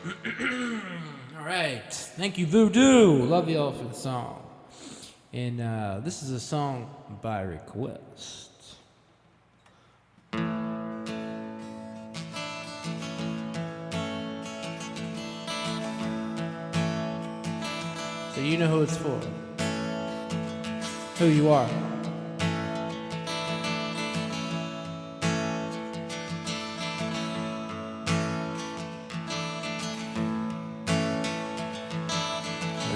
All right. Thank you, Voodoo. Love y'all for the song. And this is a song by request. So you know who it's for. Who you are.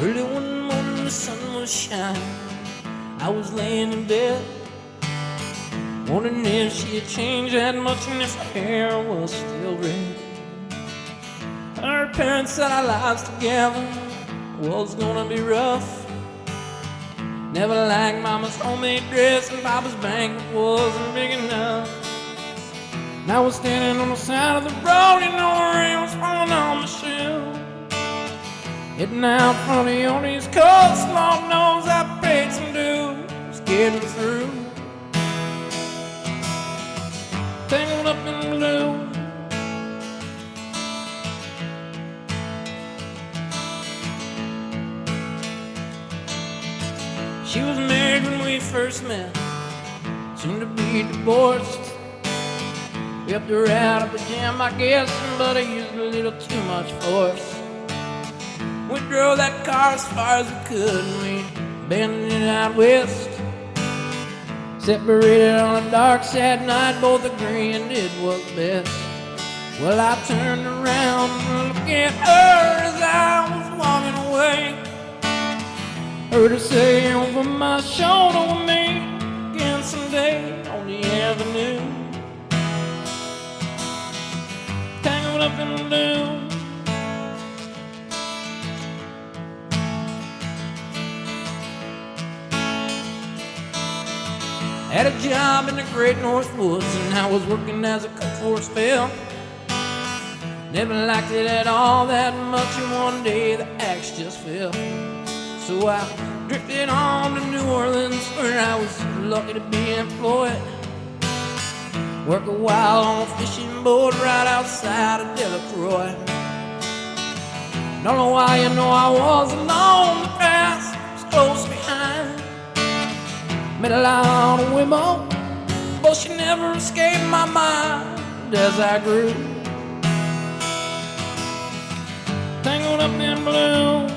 Early one morning the sun was shining. I was laying in bed, wondering if she had changed that much and if her hair was still red. Her parents said our lives together was gonna be rough. Never liked Mama's homemade dress and Papa's bank wasn't big enough. And I was standing on the side of the road, you know the rain was falling on my shoe. Heading out from the on East Coast, Lord knows I paid some dues getting through. Tangled up in blue. She was married when we first met, soon to be divorced. We helped her out of the gym, I guess, but I used a little too much force. We drove that car as far as we could and we abandoned it out west. Separated on a dark, sad night, both agreeing it was best. Well, I turned around and looked at her as I was walking away. Heard her say over my shoulder, we'll meet again someday on the avenue. Tangled up in blue. Had a job in the great North Woods and I was working as a cook for a spell. Never liked it at all that much, and one day the axe just fell. So I drifted on to New Orleans where I was lucky to be employed. Work a while on a fishing boat right outside of Delacroix. Don't know why, you know I was alone, the past was close behind. Met a lot of women, but she never escaped my mind as I grew. Tangled up in blue.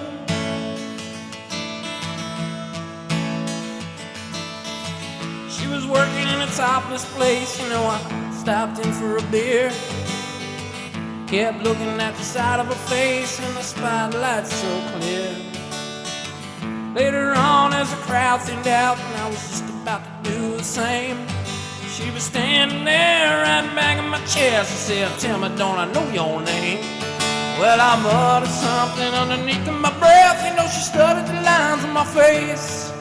She was working in a topless place, you know, I stopped in for a beer. Kept looking at the side of her face and the spotlight so clear. Later on, as the crowd thinned out and I was just about to do the same, she was standing there right back in my chest and said, "Tell me, don't I know your name?" Well, I muttered something underneath of my breath. You know, she studied the lines on my face.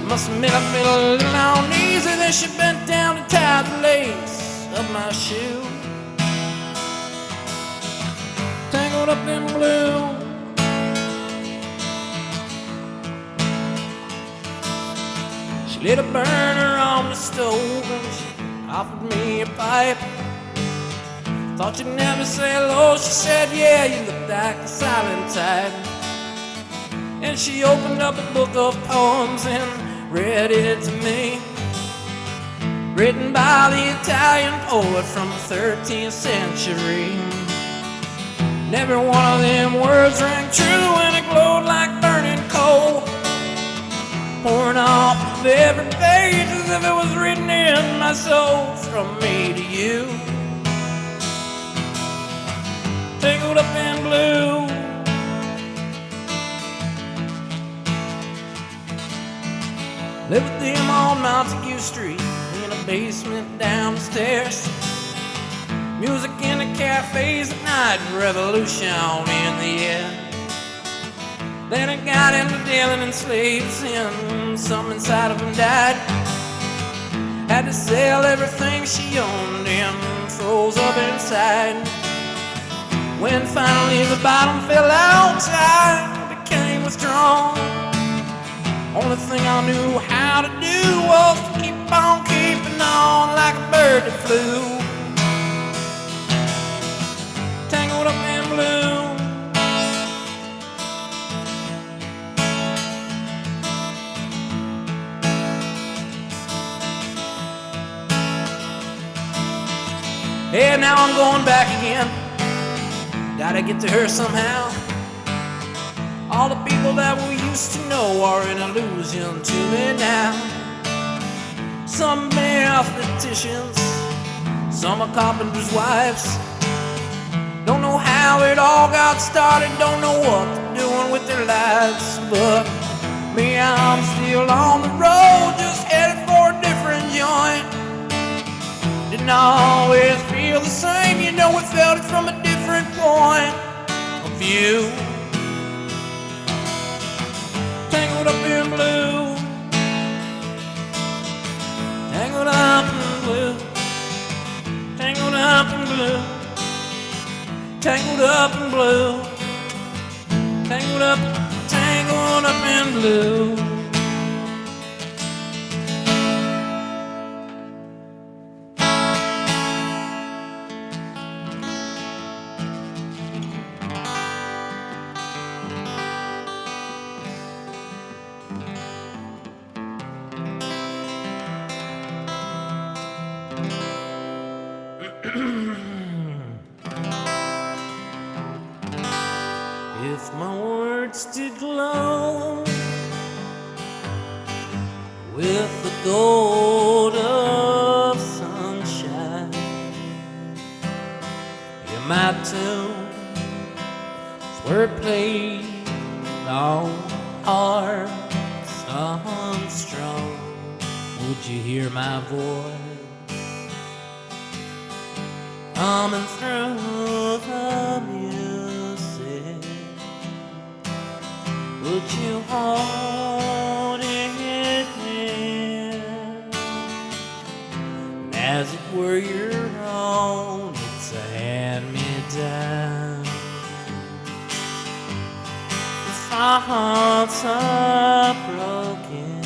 Must admit I felt a little uneasy. Then she bent down and tied the lace of my shoe. Tangled up in blue. She lit a burner on the stove and she offered me a pipe. Thought you'd never say hello. She said, "Yeah, you look like a silent type." And she opened up a book of poems and read it to me, written by the Italian poet from the 13th century. And every one of them words rang true and it glowed like burning coal, pouring off of every page as if it was written in my soul, from me to you. Tangled up in blue. Lived with them on Montague Street in a basement down the stairs. Music in the cafes at night and revolution in the air. Then I got into dealing in slaves and some inside of them died. Had to sell everything she owned and froze up inside. When finally the bottom fell out, I became withdrawn. Only thing I knew how to do was to keep on keeping on like a bird that flew. Tangled up in blue. now I'm going back again. Gotta get to her somehow. All the people that we used to know are an illusion to me now. Some mathematicians, some are carpenters' wives. Don't know how it all got started, don't know what they're doing with their lives. But me, I'm still on the road, just headed for a different joint. Didn't always feel the same, you know, we felt it from a different point of view. Tangled up in blue, tangled up in blue, tangled up in blue, tangled up in blue, tangled up in blue. If my words did glow with the gold of sunshine, in my tunes were played on hearts unstrung, would you hear my voice coming through the music? Would you hold it near? And as it were your own, it's a hand-me-down. If our hearts are broken,